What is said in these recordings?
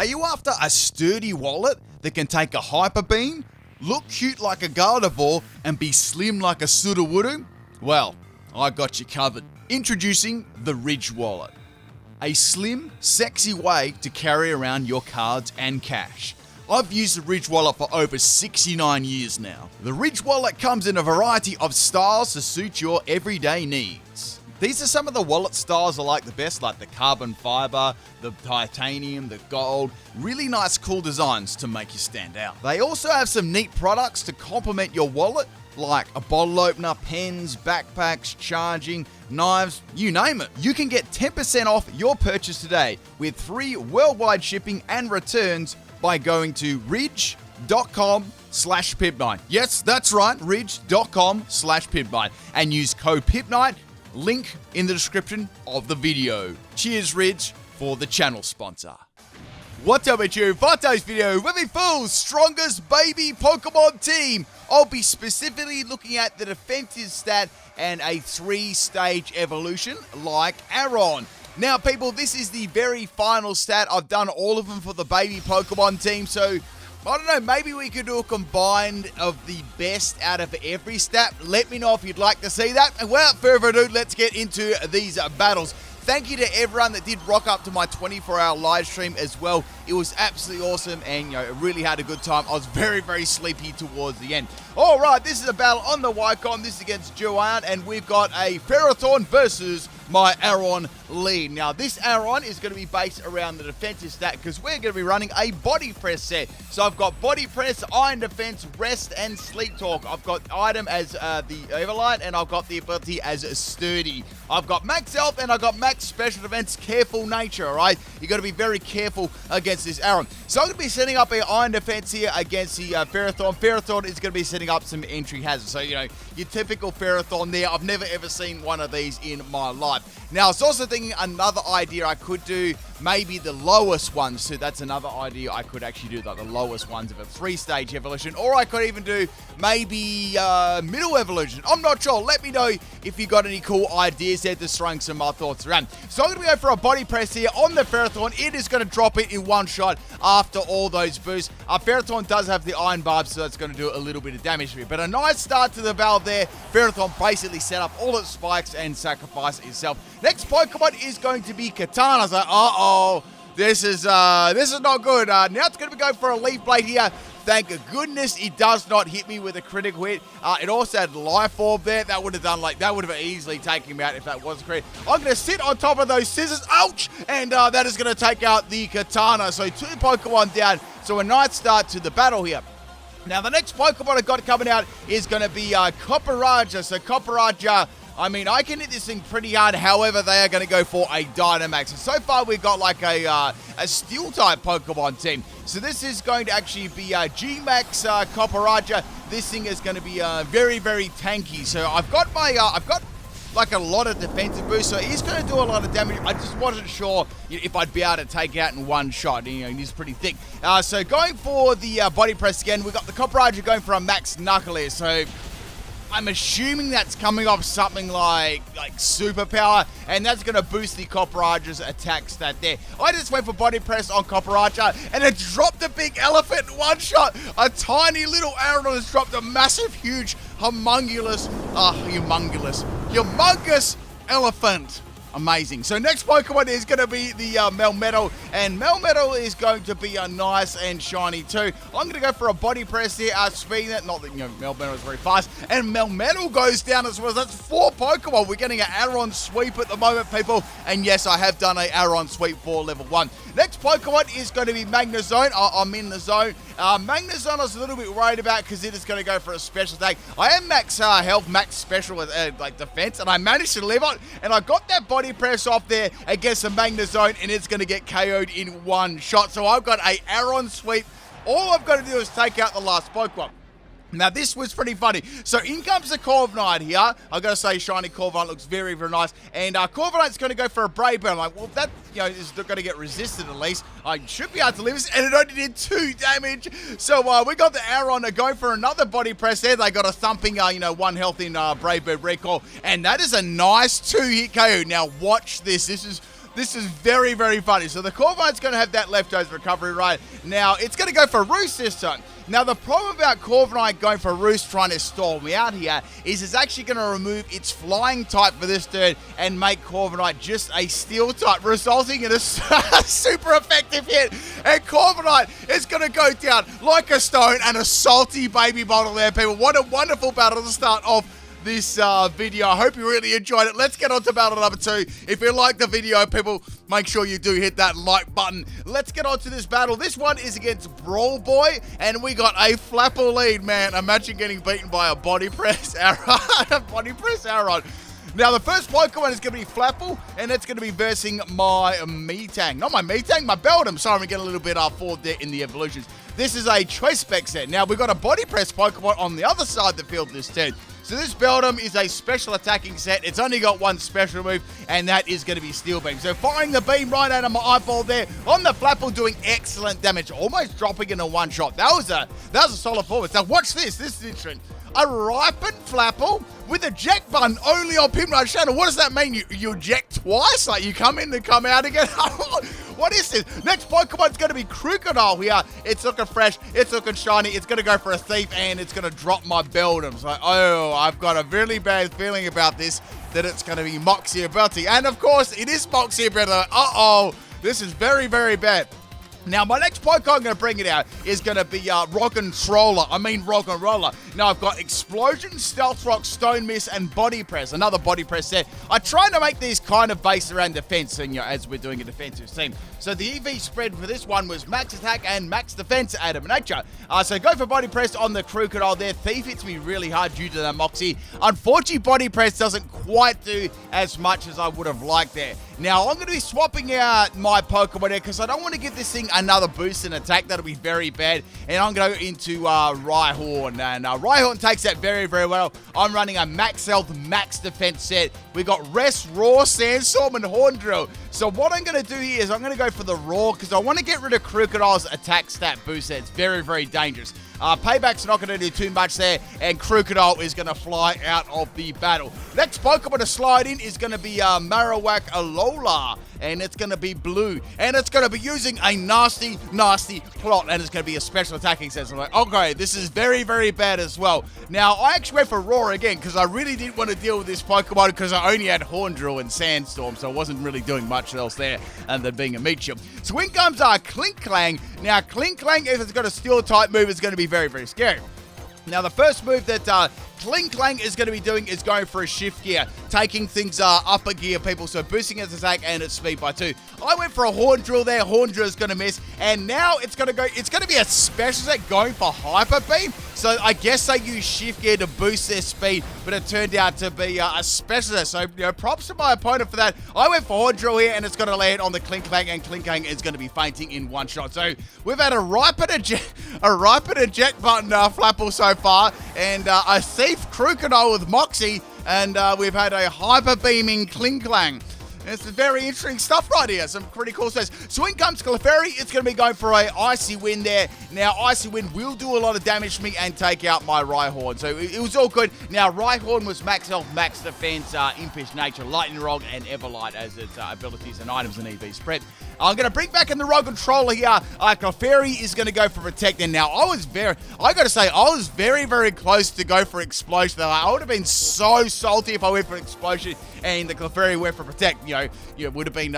Are you after a sturdy wallet that can take a hyper beam, look cute like a Gardevoir, and be slim like a Sudowoodo? Well, I got you covered. Introducing the Ridge Wallet. A slim, sexy way to carry around your cards and cash. I've used the Ridge Wallet for over 69 years now. The Ridge Wallet comes in a variety of styles to suit your everyday needs. These are some of the wallet styles I like the best, like the carbon fiber, the titanium, the gold. Really nice, cool designs to make you stand out. They also have some neat products to complement your wallet, like a bottle opener, pens, backpacks, charging, knives, you name it. You can get 10% off your purchase today with free worldwide shipping and returns by going to ridge.com/PIMPNITE. Yes, that's right, ridge.com/PIMPNITE, and use code PIMPNITE. Link in the description of the video. Cheers, Ridge, for the channel sponsor. What's up with you? For today's video, we'll be full strongest baby Pokemon team. I'll be specifically looking at the defensive stat and a 3-stage evolution like Aron. Now, people, this is the very final stat. I've done all of them for the baby Pokemon team, so I don't know, maybe we could do a combined of the best out of every stat. Let me know if you'd like to see that. And without further ado, let's get into these battles. Thank you to everyone that did rock up to my 24-hour live stream as well. It was absolutely awesome, and really had a good time. I was very, very sleepy towards the end. All right, this is a battle on the Wycon. This is against Juan, and we've got a Ferrothorn versus my Aron lead. Now, this Aron is going to be based around the defensive stat because we're going to be running a body press set. So I've got body press, iron defense, rest, and sleep talk. I've got item as the Everlight, and I've got the ability as sturdy. I've got max health, and I've got max special defense, careful nature, all right? You've got to be very careful against this Aron. So I'm going to be setting up a iron defense here against the Ferrothorn. Ferrothorn is going to be setting up some entry hazards. So, your typical Ferrothorn there. I've never ever seen one of these in my life. Now, I was also thinking another idea I could do, maybe the lowest ones. So that's another idea I could actually do, like the lowest ones of a 3-stage evolution. Or I could even do maybe middle evolution. I'm not sure. Let me know if you got any cool ideas there, just throwing some thoughts around. So I'm going to go for a body press here on the Ferrothorn. It is going to drop it in one shot after all those boosts. Ferrothorn does have the iron barb, so that's going to do a little bit of damage to me. But a nice start to the battle there. Ferrothorn basically set up all its spikes and sacrificed itself. Next Pokemon is going to be Katana. I was like, uh-oh, this is not good. Now it's going to be going for a Leaf Blade here. Thank goodness it does not hit me with a critical hit. It also had Life Orb there. That would have done that would have easily taken him out if that was correct. I'm going to sit on top of those scissors. Ouch! And that is going to take out the Katana. So 2 Pokemon down. So a nice start to the battle here. Now the next Pokemon I got coming out is going to be Copperaja. So Copperaja, I mean, I can hit this thing pretty hard. However, they are going to go for a Dynamax. And so far, we've got like a Steel-type Pokemon team. So this is going to actually be G-Max Copperaja. This thing is going to be very, very tanky. So I've got my, like a lot of defensive boost, so he's going to do a lot of damage. I just wasn't sure if I'd be able to take it out in one shot. He's pretty thick. So going for the body press again, we've got the Copperaja going for a max knuckle here. So I'm assuming that's coming off something like superpower, and that's going to boost the Copperaja's attack stat there. I just went for body press on Copperaja, and it dropped the big elephant in one shot. A tiny little Aron has dropped a massive, huge, humongous elephant. Amazing. So next Pokemon is going to be the Melmetal, and Melmetal is going to be nice and shiny too. I'm going to go for a body press here, speeding it. Not that Melmetal is very fast, and Melmetal goes down as well. That's 4 Pokemon. We're getting an Aron sweep at the moment, people, and yes, I have done a Aron sweep for level 1. Next Pokemon is going to be Magnezone. I'm in the zone. Magnezone I was a little bit worried about because it is going to go for a special attack. I am max health, max special with defense, and I managed to live on, and I got that body press off there against a Magnezone, and it's going to get KO'd in one shot. So I've got a Aron sweep. All I've got to do is take out the last Pokemon. Now, this was pretty funny. So, in comes the Corviknight here. I've got to say, shiny Corviknight looks very, very nice. And Corviknight's going to go for a Brave Bird. I'm like, well, that, is going to get resisted at least. I should be able to live this. And it only did 2 damage. So, we got the Aron going for another body press there. They got a thumping, 1 health in Brave Bird Recall. And that is a nice 2-hit KO. Now, watch this. This is This is very, very funny. So the Corviknite's going to have that leftovers recovery right now. It's going to go for Roost this time. Now, the problem about Corviknight going for Roost trying to stall me out here is it's actually going to remove its flying type for this turn and make Corviknight just a steel type, resulting in a super effective hit. And Corviknight is going to go down like a stone and a salty baby bottle there, people. What a wonderful battle to start off this video. I hope you really enjoyed it. Let's get on to battle number 2. If you like the video, people, make sure you do hit that like button. Let's get on to this battle. This one is against Brawl Boy, and we got a Flapple lead, man. Imagine getting beaten by a body press Aron. A body press Aron. Now, the first Pokemon is going to be Flapple, and it's going to be versing my Metang. Not my Metang, my Beldum. Sorry, we get a little bit forward there in the evolutions. This is a Choice Spec set. Now, we've got a Body Press Pokemon on the other side of the field this turn. So this Beldum is a special attacking set. It's only got one special move, and that is going to be Steel Beam. So firing the beam right out of my eyeball there on the Flapple, doing excellent damage, almost dropping in a one shot. That was a solid performance. Now watch this. This is interesting. A ripened Flapple with eject button only on PIMPNITE channel. What does that mean? You eject twice? Like you come in and come out again? What is this? Next Pokemon's going to be Crocodile here. It's looking fresh. It's looking shiny. It's going to go for a Thief, and it's going to drop my Beldum. So, oh, I've got a really bad feeling about this, that it's going to be Moxie Ability. And, of course, it is Moxie Ability. Uh-oh. This is very, very bad. Now, my next Pokemon I'm going to bring it out is going to be Rock'n'Roller. Now, I've got Explosion, Stealth Rock, Stone Miss, and Body Press. Another Body Press set. I try to make these kind of based around defense, and, as we're doing a defensive team. So, the EV spread for this one was Max Attack and Max Defense at Adam Nature. So, go for Body Press on the Crocodile there. Thief hits me really hard due to the Moxie. Unfortunately, Body Press doesn't quite do as much as I would have liked there. Now, I'm going to be swapping out my Pokemon here because I don't want to give this thing another boost in attack. That'll be very bad. And I'm going to go into Rhyhorn. And Rhyhorn takes that very, very well. I'm running a Max Health, Max Defense set. We got Rest, Roar, Sandstorm, and Horn Drill. So what I'm going to do here is I'm going to go for the Roar because I want to get rid of Crocodile's attack stat boost set. It's very, very dangerous. Payback's not going to do too much there, and Crocodile is going to fly out of the battle. Next Pokemon to slide in is going to be Marowak Alola, and it's going to be blue, and it's going to be using a nasty, nasty plot, and it's going to be a special attacking set. So I'm like, okay, this is very, very bad as well. Now, I actually went for Roar again because I really didn't want to deal with this Pokemon because I only had Horn Drill and Sandstorm, so I wasn't really doing much else there other than being a Meechum. So in comes Klinklang. Now, Klinklang, if it's got a Steel type move, it's going to be very, very scary. Now, the first move that Klinklang is going to be doing is going for a shift gear, taking things up a gear, people, so boosting its attack and its speed by 2. I went for a Horn Drill there. Horn Drill is going to miss, and now it's going to be a special set going for Hyper Beam. So I guess they use shift gear to boost their speed, but it turned out to be a special set. So, props to my opponent for that. I went for Horn Drill here, and it's going to land on the Klinklang, and Klinklang is going to be fainting in one shot. So we've had a Ripen eject button Flapple so far, and a Thief Crocodile with Moxie, and we've had a Hyper Beaming Klinklang. It's very interesting stuff right here. Some pretty cool stuff. So in comes Clefairy. It's going to be going for a Icy Wind there. Now, Icy Wind will do a lot of damage to me and take out my Rhyhorn. So it was all good. Now, Rhyhorn was Max Health, Max Defense, Impish Nature, Lightning Rod, and Everlight as its abilities and items and EV spread. I'm going to bring back in the Rogue Controller here. Clefairy is going to go for Protect. And now, I got to say, I was very, very close to go for Explosion. I would have been so salty if I went for Explosion and the Clefairy went for Protect. It would have been,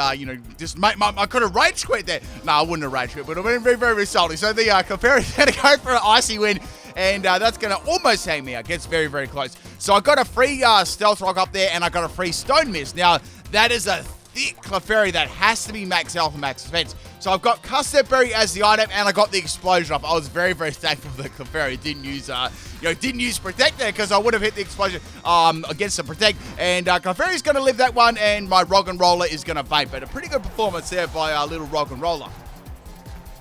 just I could have rage quit there. No, I wouldn't have rage quit, but it would have been very, very, very salty. So the Clefairy is going to go for an Icy Wind, and that's going to almost hang me out. Gets very, very close. So I got a free Stealth Rock up there, and I got a free Stone Mist. Now, that is a thick Clefairy that has to be Max Health and Max Defense. So I've got Custard Berry as the item, and I got the Explosion up. I was very, very thankful that Clefairy didn't use Protect there because I would have hit the Explosion against the Protect. And Clefairy's going to live that one, and my Rock'n'Roller is going to faint. But a pretty good performance there by little Rock'n'Roller.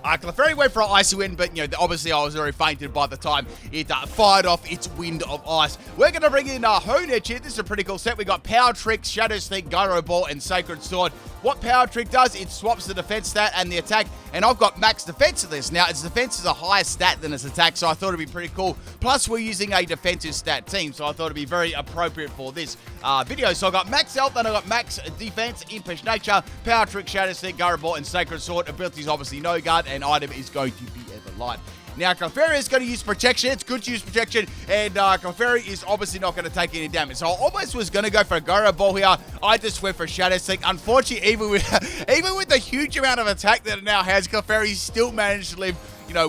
Clefairy went for an Icy Wind, but, obviously I was already fainted by the time it fired off its Wind of Ice. We're going to bring in Honedge here. This is a pretty cool set. We got Power Trick, Shadow Sneak, Gyro Ball, and Sacred Sword. What Power Trick does, it swaps the defense stat and the attack, and I've got max defense of this. Now, its defense is a higher stat than its attack, so I thought it'd be pretty cool. Plus, we're using a defensive stat team, so I thought it'd be very appropriate for this video. So I got max health, and I got max defense, Impish Nature, Power Trick, Shadow Sneak, Gyro Ball, and Sacred Sword. Ability is obviously No Guard, and item is going to be Everlight. Now, Clefairy is going to use Protection. It's good to use Protection, and Clefairy is obviously not going to take any damage. So I almost was going to go for a Gyro Ball here. I just went for Shadow Sneak. Unfortunately, even with the huge amount of attack that it now has, Clefairy still managed to live,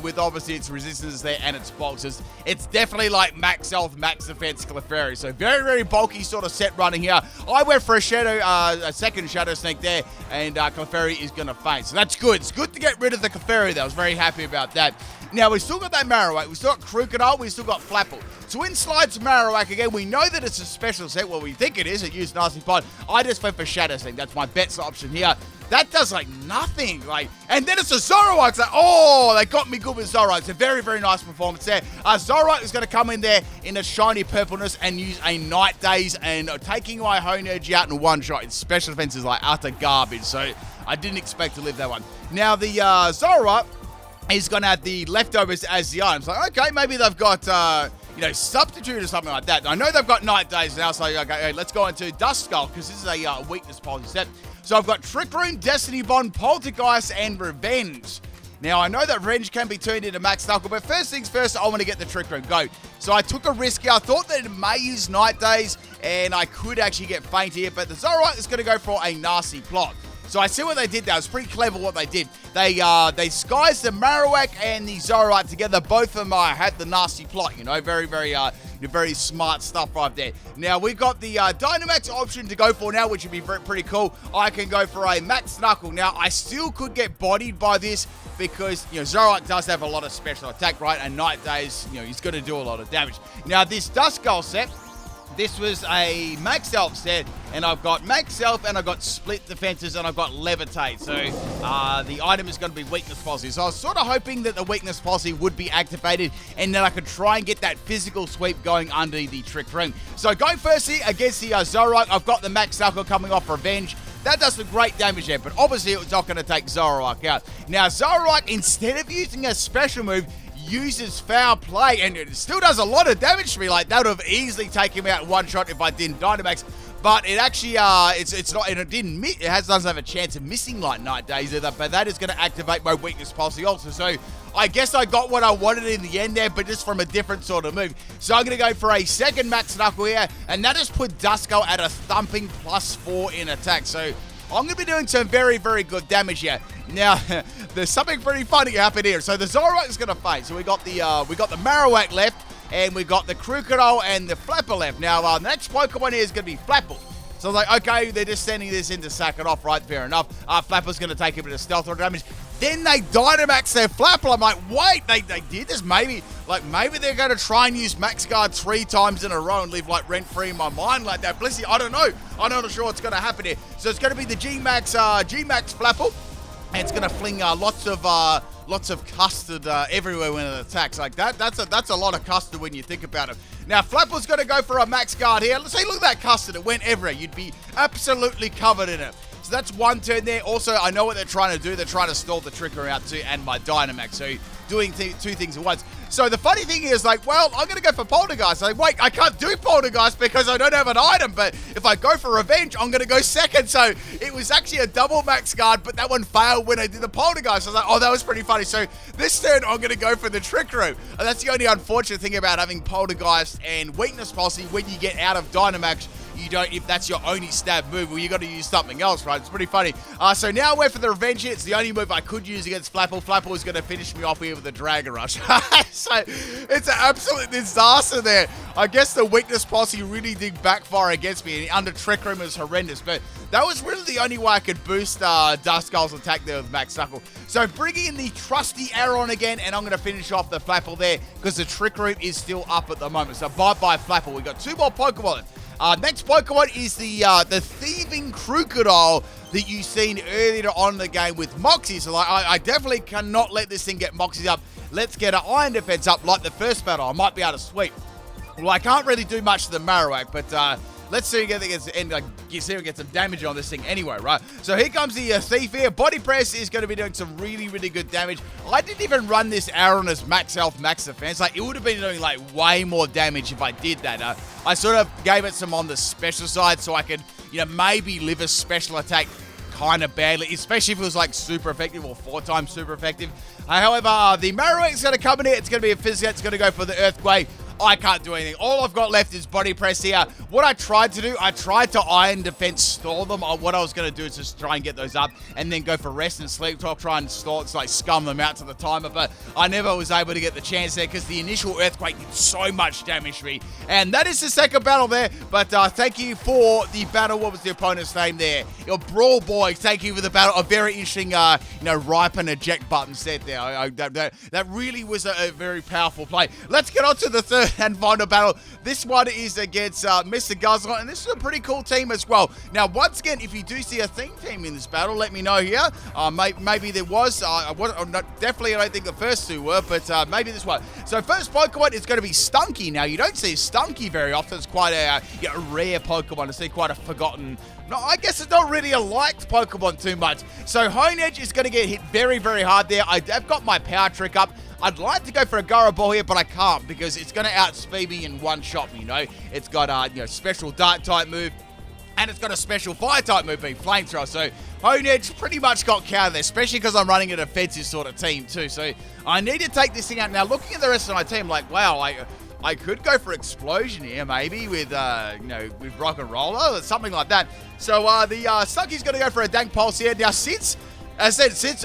with obviously its resistance there and its boxes. It's definitely like max health, max defense Clefairy. So very, very bulky sort of set running here. I went for a second Shadow Snake there, and Clefairy is going to faint. So that's good. It's good to get rid of the Clefairy there. I was very happy about that. Now, we still got that Marowak. We still got Crocodile. We still got Flapple. So in slides Marowak again. We know that it's a special set. Well, we think it is. It used Nasty Pod. I just went for Shadow Snake. That's my best option here. That does, nothing. And then it's a Zoroark. It's they got me good with Zoroark. It's a very, very nice performance there. Zoroark is going to come in there in a shiny purpleness and use a Night Daze, and taking my Honedge out in one shot. Its special defense is utter garbage. So I didn't expect to live that one. Now, the Zoroark is going to have the leftovers as the items. Okay, maybe they've got, Substitute or something like that. I know they've got Night Daze now, so okay, let's go into Dust Skull, because this is a weakness policy set. So I've got Trick Room, Destiny Bond, Poltergeist, and Revenge. Now, I know that Revenge can be turned into Max Knuckle, but first things first, I want to get the Trick Room. Go. So I took a risk here. I thought that it may use Night Daze, and I could actually get faint here, but the Zoroark is going to go for a nasty plot. So I see what they did there. It was pretty clever what they did. They skies the Marowak and the Zoroark together. Both of them had the nasty plot, very, very, very smart stuff right there. Now, we've got the Dynamax option to go for now, which would be pretty cool. I can go for a Max Knuckle. Now, I still could get bodied by this because, Zoroark does have a lot of special attack, right? And Night Daze, he's going to do a lot of damage. Now, this Dust Skull set, this was a max health set, and I've got max health, and I've got split defenses, and I've got levitate. So the item is going to be weakness policy. So I was sort of hoping that the weakness policy would be activated, and then I could try and get that physical sweep going under the Trick Room. So going firstly against the Zoroark, I've got the max knuckle coming off Revenge. That does some great damage there, but obviously it's not going to take Zoroark out. Now, Zoroark, instead of using a special move, uses Foul Play, and it still does a lot of damage to me. That would have easily taken him out in one shot if I didn't Dynamax. But it actually, it's not, and it didn't miss, doesn't have a chance of missing Night Daze either, but that is going to activate my weakness policy also. So I guess I got what I wanted in the end there, but just from a different sort of move. So I'm going to go for a second Max Knuckle here, and that has put Duskull at a thumping +4 in attack. So I'm going to be doing some very, very good damage here. Now, there's something pretty funny happening here. So the Zoroark is going to fight. So we got the Marowak left, and we got the Crocodile and the Flapple left. Now, the next Pokemon here is going to be Flapple. So I was like, okay, they're just sending this in to sack it off, right? Fair enough. Flapple's going to take a bit of stealth or damage. Then they Dynamax their Flapple. I'm like, wait, they did this? Maybe they're going to try and use Max Guard 3 times in a row and live rent-free in my mind like that. Blissey, I don't know. I'm not sure what's going to happen here. So it's going to be the G-Max Flapple. And it's going to fling lots of custard everywhere when it attacks. That's a lot of custard when you think about it. Now, Flapple's going to go for a Max Guard here. Let's see, look at that custard. It went everywhere. You'd be absolutely covered in it. So that's one turn there. Also, I know what they're trying to do. They're trying to stall the Tricker out too, and my Dynamax. So doing two things at once. So the funny thing is, well, I'm going to go for Poltergeist. Wait, I can't do Poltergeist because I don't have an item. But if I go for Revenge, I'm going to go second. So it was actually a double Max Guard, but that one failed when I did the Poltergeist. I was like, oh, that was pretty funny. So this turn, I'm going to go for the Trick Room. And that's the only unfortunate thing about having Poltergeist and Weakness Policy. When you get out of Dynamax, you don't, if that's your only stab move, well, you got to use something else, right? It's pretty funny. So now I went for the Revenge here. It's the only move I could use against Flapple. Flapple is going to finish me off here with a Dragon Rush. So it's an absolute disaster there. I guess the Weakness Policy really did backfire against me, and under Trick Room is horrendous. But that was really the only way I could boost Duskull's attack there with Max Knuckle. So bringing in the trusty Aeron again, and I'm going to finish off the Flapple there because the Trick Room is still up at the moment. So bye-bye Flapple. We got 2 more Pokemon. Next Pokemon is the Thieving Crocodile. that you've seen earlier on in the game with Moxie. So like, I definitely cannot let this thing get Moxie up. Let's get an Iron Defense up like the first battle. I might be able to sweep. Well, I can't really do much to the Marowak, but let's see if we get some damage on this thing anyway, right? So here comes the Thief here. Body Press is going to be doing some really, really good damage. I didn't even run this Aaron as max health, max defense. Like, it would have been doing, like, way more damage if I did that. I sort of gave it some on the special side so I could, you know, maybe live a special attack kind of badly, especially if it was, like, super effective or 4 times super effective. However, the Marowak is going to come in here. It's going to be a Physical. It's going to go for the Earthquake. I can't do anything. All I've got left is Body Press here. What I tried to do, I tried to Iron Defense stall them. What I was going to do is just try and get those up and then go for Rest and Sleep Talk, try and stall it, like scum them out to the timer, but I never was able to get the chance there because the initial Earthquake did so much damage to me. And that is the second battle there, but thank you for the battle. What was the opponent's name there? Your Brawl Boys, thank you for the battle. A very interesting, ripe and eject button set there. That really was a very powerful play. Let's get on to the third and final battle. This one is against Mr. Guzzler, and this is a pretty cool team as well. Now, once again, if you do see a theme team in this battle, let me know here. Maybe there was. Definitely, I don't think the first two were, but maybe this one. So, first Pokemon is going to be Stunky. Now, you don't see Stunky very often. It's quite a rare Pokemon to see, quite a forgotten. No, I guess it's not really a liked Pokemon too much. So, Hone Edge is going to get hit very, very hard there. I've got my Power Trick up. I'd like to go for a Gyro Ball here, but I can't because it's going to outspeed me in one shot, you know. It's got a special Dark type move, and it's got a special Fire type move being Flamethrower. So Hone Edge pretty much got countered there, especially because I'm running a defensive sort of team too. So I need to take this thing out. Now, looking at the rest of my team, like, wow, I could go for Explosion here, maybe, with Rock and Roller or something like that. So the Stunky's going to go for a Dank Pulse here. Now, since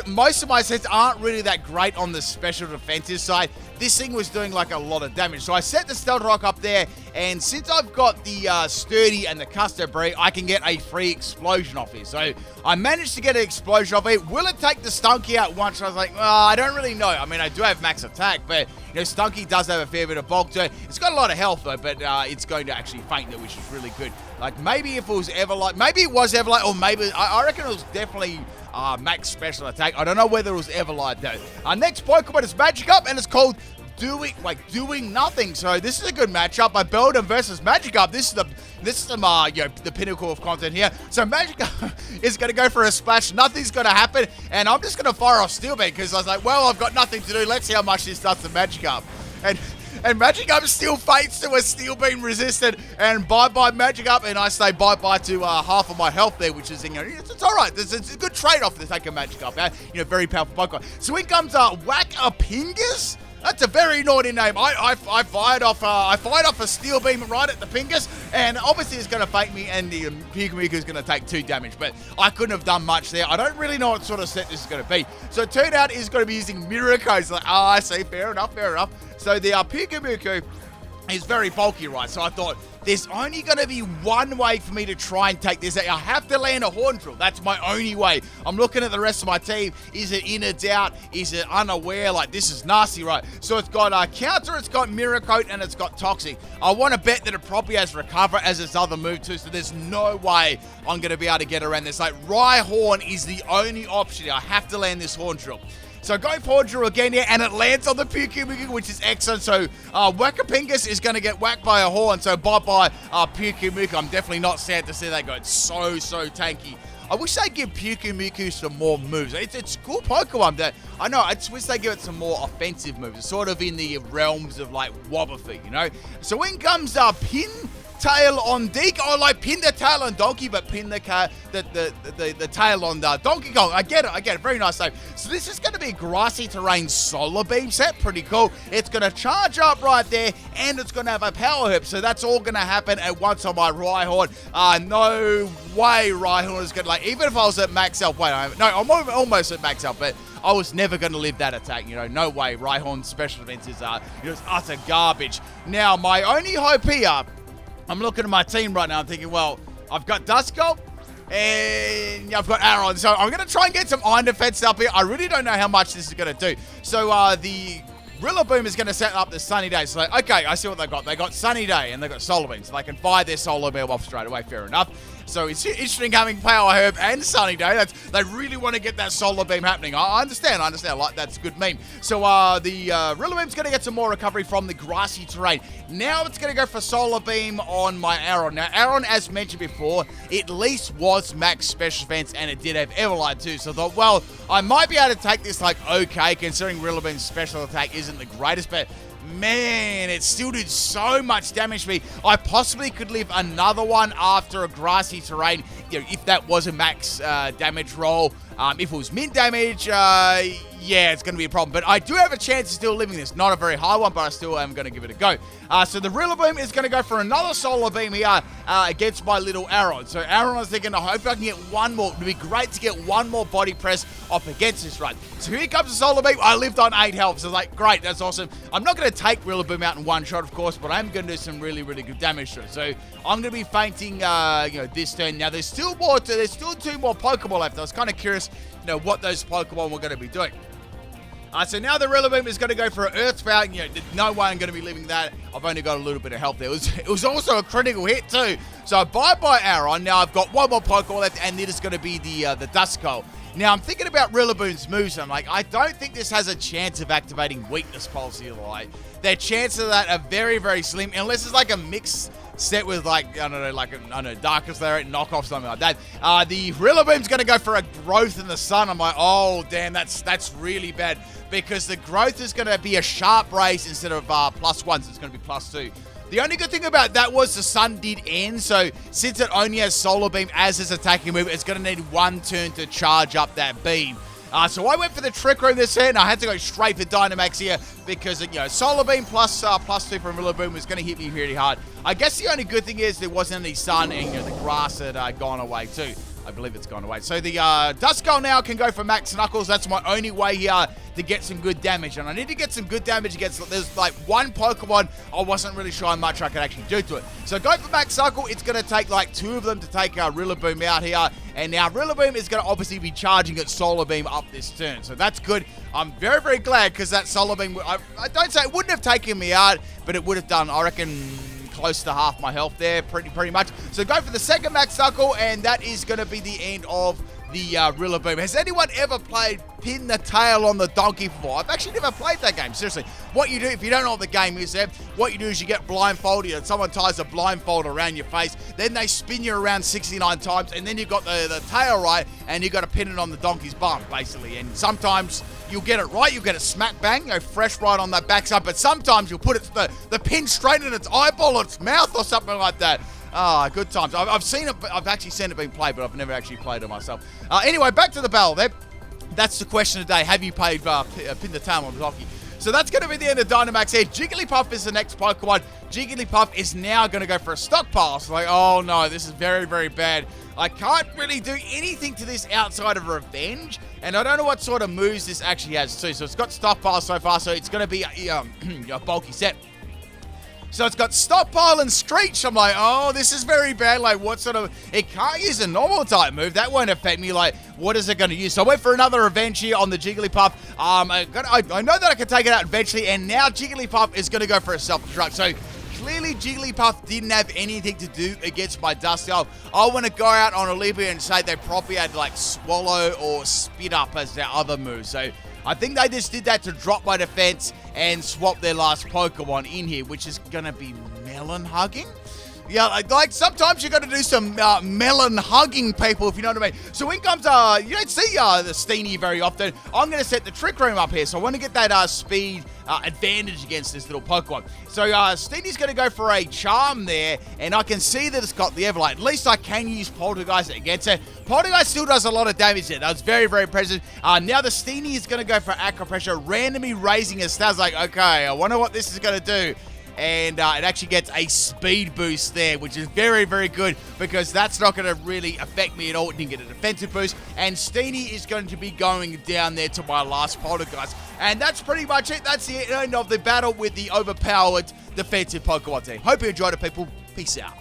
most of my sets aren't really that great on the special defensive side, this thing was doing like a lot of damage. So I set the Stealth Rock up there, and since I've got the Sturdy and the Custo Berry, I can get a free Explosion off here. So I managed to get an Explosion off here. Will it take the Stunky out once? I was like, well, I don't really know. I mean, I do have max attack, but Stunky does have a fair bit of bulk to it. It's got a lot of health though, but it's going to actually faint it, which is really good. Like, maybe if it was Everlight, or maybe, I reckon it was definitely max special attack. I don't know whether it was Everlight though. Our next Pokemon is Magikarp, and it's called Doing Nothing. So this is a good matchup. I Beldum versus Magikarp. This is the pinnacle of content here. So Magikarp is going to go for a splash. Nothing's going to happen, and I'm just going to fire off Steel Beam because I was like, well, I've got nothing to do. Let's see how much this does to Magikarp. And Magikarp still faints to a Steel Beam resistant, and bye-bye Magikarp, and I say bye-bye to half of my health there, which is, it's all right. It's a good trade-off to take a Magikarp. Very powerful Pokemon. So in comes Whack-A-Pingus. That's a very naughty name. I fired off a Steel Beam right at the Pingus, and obviously it's going to fake me, and the Pikachu is going to take 2 damage, but I couldn't have done much there. I don't really know what sort of set this is going to be. So it turned out he's going to be using Mirror Codes. Like, I see, fair enough. So the Pikachu is very bulky, right? So I thought, there's only going to be one way for me to try and take this out. I have to land a Horn Drill. That's my only way. I'm looking at the rest of my team. Is it in a doubt? Is it unaware? Like, this is nasty, right? So it's got Counter, it's got Mirror Coat, and it's got Toxic. I want to bet that it probably has Recover as its other move too, so there's no way I'm going to be able to get around this. Like, Rhyhorn is the only option. I have to land this Horn Drill. So go for Horn Drill again here, and it lands on the Pikachu, which is excellent. So Whack-A-Pingus is going to get whacked by a Horn. So bye-bye Pikachu. I'm definitely not sad to see that go. It's so tanky. I wish they'd give Pikachu some more moves. It's a cool Pokemon that, I know, I just wish they'd give it some more offensive moves. It's sort of in the realms of, like, Wobbuffet, So in comes Pintail on Deke. I like pin the tail on Donkey, but pin the tail on Donkey Kong. I get it. Very nice though. So this is going to be a grassy terrain Solar Beam set. Pretty cool. It's going to charge up right there, and it's going to have a Power Whip. So that's all going to happen at once on my Rhyhorn. No way Rhyhorn is going to, like, even if I was at max health. Wait, no, I'm almost at max health, but I was never going to live that attack. No way. Rhyhorn's special defense is utter garbage. Now, my only hope here, I'm looking at my team right now. I'm thinking, well, I've got Duskull and I've got Aaron. So I'm going to try and get some Iron Defense up here. I really don't know how much this is going to do. So the Rillaboom is going to set up the Sunny Day. So, okay, I see what they've got. They got Sunny Day and they've got Solar Beam. So they can fire their Solar Beam off straight away. Fair enough. So it's interesting having Power Herb and Sunny Day. They really want to get that Solar Beam happening. I understand. Like, that's a good meme. So the Rillaboom's going to get some more recovery from the grassy terrain. Now it's going to go for Solar Beam on my Aron. Now, Aron, as mentioned before, at least was max special defense, and it did have Everlight too. So I thought, well, I might be able to take this like okay, considering Rillaboom's special attack isn't the greatest, but man, it still did so much damage to me. I possibly could live another one after a grassy terrain, if that was a max damage roll. If it was mint damage, yeah, it's going to be a problem. But I do have a chance of still living this. Not a very high one, but I still am going to give it a go. So the Rillaboom is going to go for another Solar Beam here against my little Aron. So Aron, I was thinking, I hope I can get one more. It would be great to get one more body press up against this run. So here comes the Solar Beam. I lived on 8 health. So I was like, great, that's awesome. I'm not going to take Rillaboom out in one shot, of course, but I'm going to do some really, really good damage to it. So I'm going to be fainting, this turn. Now, there's still 2 more Pokemon left. I was kind of curious, what those Pokemon were going to be doing. So now the Rillaboom is going to go for an Earth Spout. No one going to be leaving that. I've only got a little bit of health there. It was also a critical hit too. So bye-bye Aron. Now I've got one more Pokemon left, and it is going to be the Duskull. Now I'm thinking about Rillaboom's moves. I'm like, I don't think this has a chance of activating Weakness Pulse here. Like, their chances of that are very, very slim, unless it's like a mix set with like, Darkest Lair, knockoff, something like that. The Rillaboom's going to go for a Growth in the Sun. I'm like, oh, damn, that's really bad, because the Growth is going to be a sharp race instead of +1, so it's going to be +2. The only good thing about that was the sun did end, so since it only has Solar Beam as its attacking move, it's going to need 1 turn to charge up that beam. So I went for the Trick Room this turn. I had to go straight for Dynamax here because, Solar Beam +2 from Rillaboom was going to hit me really hard. I guess the only good thing is there wasn't any sun, and the grass had gone away too. I believe it's gone away. So the Duskull now can go for Max Knuckles. That's my only way here to get some good damage. And I need to get some good damage against, there's like one Pokemon I wasn't really sure how much I could actually do to it. So go for Max Knuckle. It's going to take like 2 of them to take Rillaboom out here. And now Rillaboom is going to obviously be charging its Solar Beam up this turn. So that's good. I'm very, very glad, because that Solar Beam, I don't say it wouldn't have taken me out, but it would have done, I reckon, close to half my health there, pretty much. So go for the second Max Knuckle, and that is going to be the end of the Rillaboom. Has anyone ever played Pin the Tail on the Donkey before? I've actually never played that game, seriously. What you do, if you don't know what the game is there, what you do is you get blindfolded, and someone ties a blindfold around your face, then they spin you around 69 times, and then you've got the tail right, and you've got to pin it on the donkey's bum, basically. And sometimes you'll get it right, you'll get it smack bang, fresh right on that backside, but sometimes you'll put the pin straight in its eyeball or its mouth or something like that. Good times. I've seen it. I've actually seen it being played, but I've never actually played it myself. Anyway, back to the battle there. That's the question today. Have you played Pin the Tail on the Donkey? So that's going to be the end of Dynamax here. Jigglypuff is the next Pokemon. Jigglypuff is now going to go for a Stockpile. So like, oh no, this is very, very bad. I can't really do anything to this outside of Revenge, and I don't know what sort of moves this actually has too. So it's got Stockpile so far, so it's going to be a bulky set. So it's got Stockpile and Screech. I'm like, oh, this is very bad. Like, what sort of... It can't use a normal type move. That won't affect me. Like, what is it going to use? So I went for another Revenge here on the Jigglypuff. I know that I can take it out eventually, and now Jigglypuff is going to go for a Self-Destruct. So clearly Jigglypuff didn't have anything to do against my Duskull. I want to go out on a limb and say they probably had, like, Swallow or Spit Up as their other moves. So I think they just did that to drop my defense and swap their last Pokemon in here, which is going to be Melon Hugging. Yeah, like sometimes you got to do some melon hugging, people, if you know what I mean. So in comes, you don't see the Steenie very often. I'm going to set the Trick Room up here. So I want to get that speed advantage against this little Pokemon. So Steenie's going to go for a Charm there, and I can see that it's got the Everlight. At least I can use Poltergeist against it. Poltergeist still does a lot of damage there. That was very, very impressive. Now the Steenie is going to go for Aqua Pressure, randomly raising his stats. Like, okay, I wonder what this is going to do. And it actually gets a speed boost there, which is very, very good, because that's not going to really affect me at all. It didn't get a defensive boost, and Steenie is going to be going down there to my last Poltergeist. And that's pretty much it. That's the end of the battle with the overpowered defensive Pokemon team. Hope you enjoyed it, people. Peace out.